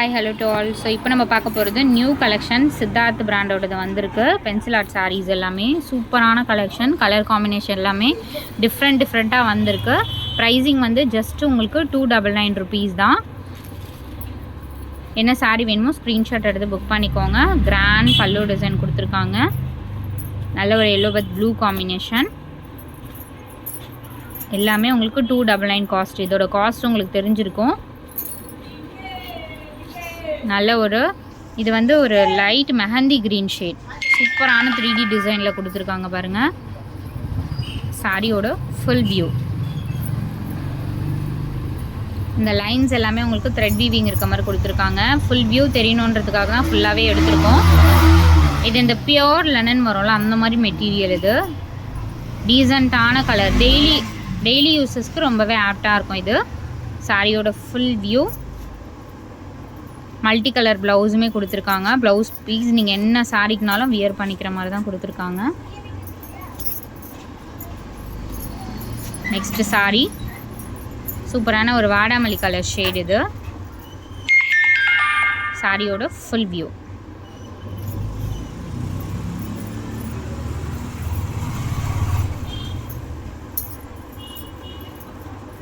Hi hello to all. So இப்போ நம்ம பார்க்க போகிறது நியூ கலெக்ஷன் சித்தார்த் பிராண்டோடது வந்திருக்கு. பென்சில் ஆர்ட் சாரீஸ் எல்லாமே சூப்பரான கலெக்ஷன். கலர் காம்பினேஷன் எல்லாமே டிஃப்ரெண்ட்டாக வந்திருக்கு. ப்ரைஸிங் வந்து ஜஸ்ட் உங்களுக்கு 299 rupees தான். என்ன சாரீ வேணுமோ ஸ்க்ரீன்ஷாட் எடுத்து புக் பண்ணிக்கோங்க. கிராண்ட் பல்லு டிசைன் கொடுத்துருக்காங்க. நல்ல ஒரு எல்லோ வித் ப்ளூ காம்பினேஷன். எல்லாமே உங்களுக்கு 299 காஸ்ட். இதோட காஸ்ட் உங்களுக்கு தெரிஞ்சிருக்கும். நல்ல ஒரு இது வந்து ஒரு லைட் மெஹந்தி க்ரீன் ஷேட் சூப்பரான 3D டிசைனில் கொடுத்துருக்காங்க பாருங்கள். சாரியோட ஃபுல் வியூ. இந்த லைன்ஸ் எல்லாமே உங்களுக்கு த்ரெட் வீவிங் இருக்க மாதிரி கொடுத்துருக்காங்க. ஃபுல் வியூ தெரியணுன்றதுக்காக தான் ஃபுல்லாகவே எடுத்திருக்கோம். இது இந்த பியோர் லெனன் வரும்ல அந்த மாதிரி மெட்டீரியல். இது டீசெண்டான கலர். டெய்லி யூஸஸ்க்கு ரொம்பவே ஆப்டாக இருக்கும். இது சாரியோட ஃபுல் வியூ. மல்டி கலர் ப்ளவுஸுமே கொடுத்துருக்காங்க. ப்ளவுஸ் பீஸ் நீங்கள் என்ன சாரிக்குனாலும் வியர் பண்ணிக்கிற மாதிரி தான் கொடுத்துருக்காங்க. நெக்ஸ்ட்டு சாரி சூப்பரான ஒரு வாடாமல்லி கலர் ஷேட். இது சாரியோட ஃபுல் வியூ.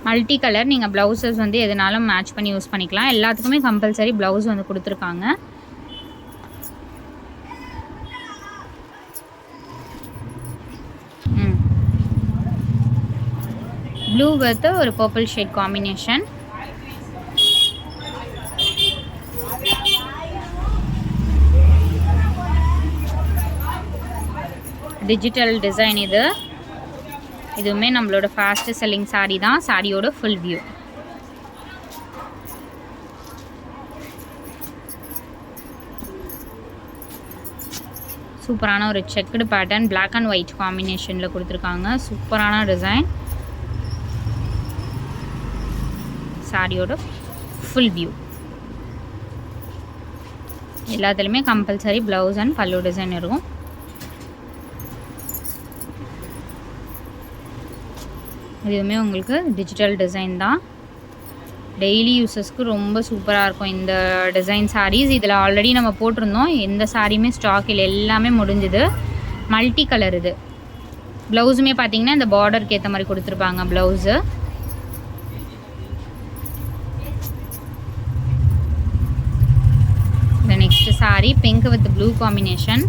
Multi colour. நீங்கள் ப்ளவுசஸ் வந்து எதுனாலும் மேட்ச் பண்ணி யூஸ் பண்ணிக்கலாம். எல்லாத்துக்குமே கம்பல்சரி ப்ளவுஸ் வந்து கொடுத்துருக்காங்க. ப்ளூ வித் ஒரு purple shade combination. Digital design. இதுவுமே நம்மளோட ஃபாஸ்ட் செல்லிங் சாரீ தான். சாரியோட ஃபுல் வியூ. சூப்பரான ஒரு checked pattern black and white காம்பினேஷனில் கொடுத்துருக்காங்க. சூப்பரான டிசைன். சாரியோட ஃபுல் வியூ. எல்லாத்துலேயுமே compulsory blouse and pallu design இருக்கும். இதுவுமே உங்களுக்கு டிஜிட்டல் டிசைன் தான். டெய்லி யூஸஸ்க்கு ரொம்ப சூப்பராக இருக்கும் இந்த டிசைன் சாரீஸ். இதில் ஆல்ரெடி நம்ம போட்டிருந்தோம். எந்த சாரியுமே ஸ்டாக் இல்லை, எல்லாமே முடிஞ்சுது. Multi colour. இது ப்ளவுஸுமே பார்த்தீங்கன்னா இந்த பார்டருக்கு ஏற்ற மாதிரி கொடுத்துருப்பாங்க ப்ளவுஸு. இந்த next sari pink with blue combination.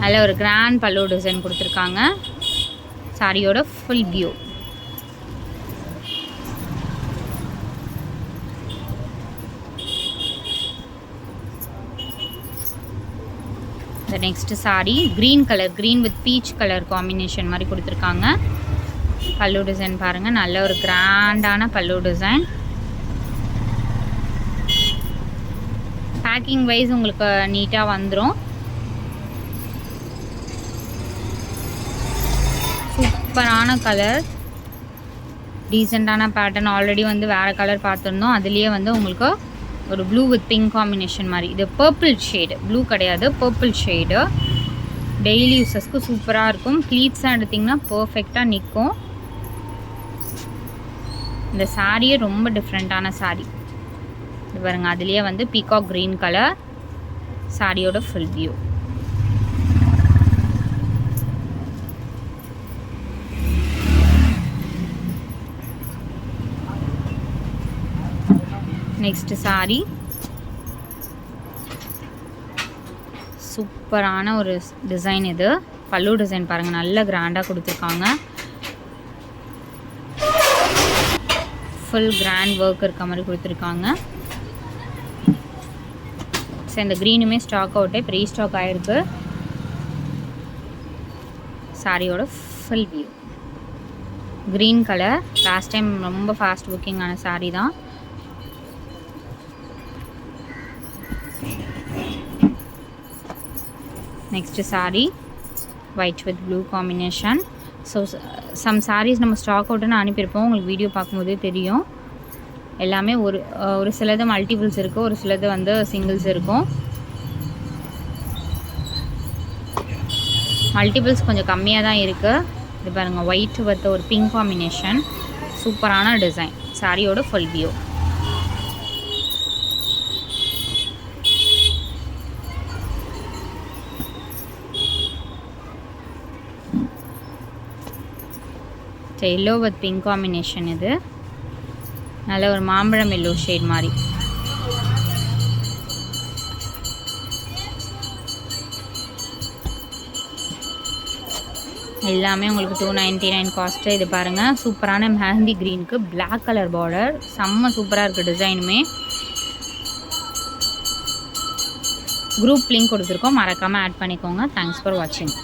நல்ல ஒரு கிராண்ட் பல்லு டிசைன் கொடுத்துருக்காங்க. சாரியோட ஃபுல் வியூ. இந்த next sari green colour. Green with peach colour combination மாதிரி கொடுத்துருக்காங்க. பல்லு டிசைன் பாருங்கள். நல்ல ஒரு கிராண்டான பல்லு டிசைன். பேக்கிங் வைஸ் உங்களுக்கு நீட்டாக வந்துடும். சூப்பரான கலர். டீசெண்டான பேட்டர்ன். ஆல்ரெடி வந்து வேறு கலர் பார்த்துருந்தோம். அதுலேயே வந்து உங்களுக்கு ஒரு ப்ளூ வித் பிங்க் காம்பினேஷன் மாதிரி. இது பர்பிள் ஷேடு, ப்ளூ கிடையாது, பர்பிள் ஷேடு. டெய்லி யூஸஸ்க்கு சூப்பராக இருக்கும். ப்ளீட்ஸாக எடுத்திங்கன்னா பர்ஃபெக்டாக நிற்கும். இந்த சாரியே ரொம்ப டிஃப்ரெண்ட்டான சாரீ. இது பாருங்கள். அதுலேயே வந்து பீகாக் க்ரீன் கலர். சாரியோட ஃபுல் வியூ. நெக்ஸ்ட் சாரீ சூப்பரான ஒரு டிசைன். இது பல்லு டிசைன் பாருங்கள். நல்ல கிராண்டாக கொடுத்துருக்காங்க. ஃபுல் கிராண்ட் ஒர்க் இருக்க மாதிரி கொடுத்துருக்காங்க. ஸோ இந்த க்ரீனுமே ஸ்டாக் அவுட்டே ப்ரீ ஸ்டாக் ஆகிருக்கு. சாரியோட full view. Green colour. Last time ரொம்ப ஃபாஸ்ட் புக்கிங்கான சாரீ தான். Next sari white with blue combination. So some saris நம்ம ஸ்டாக் அவுட்டுன்னு அனுப்பியிருப்போம். உங்களுக்கு வீடியோ பார்க்கும்போதே தெரியும். எல்லாமே ஒரு சிலது மல்டிபிள்ஸ் இருக்குது, ஒரு சிலது வந்து சிங்கிள்ஸ் இருக்கும். மல்டிபிள்ஸ் கொஞ்சம் கம்மியாக தான் இருக்குது. இது பாருங்கள். ஒயிட் வித் ஒரு பிங்க் காம்பினேஷன். சூப்பரான டிசைன். சாரியோட full view. So yellow with pink combination. இது நல்ல ஒரு மாம்பழம் எல்லோ ஷேட் மாதிரி. எல்லாமே உங்களுக்கு 299 காஸ்ட்டு. இது பாருங்கள், சூப்பரான மெஹந்தி க்ரீனுக்கு பிளாக் கலர் பார்டர், செம்ம சூப்பராக இருக்குது டிசைனுமே. குரூப் லிங்க் கொடுத்துருக்கோம், மறக்காமல் ஆட் பண்ணிக்கோங்க. தேங்க்ஸ் ஃபார் வாட்சிங்.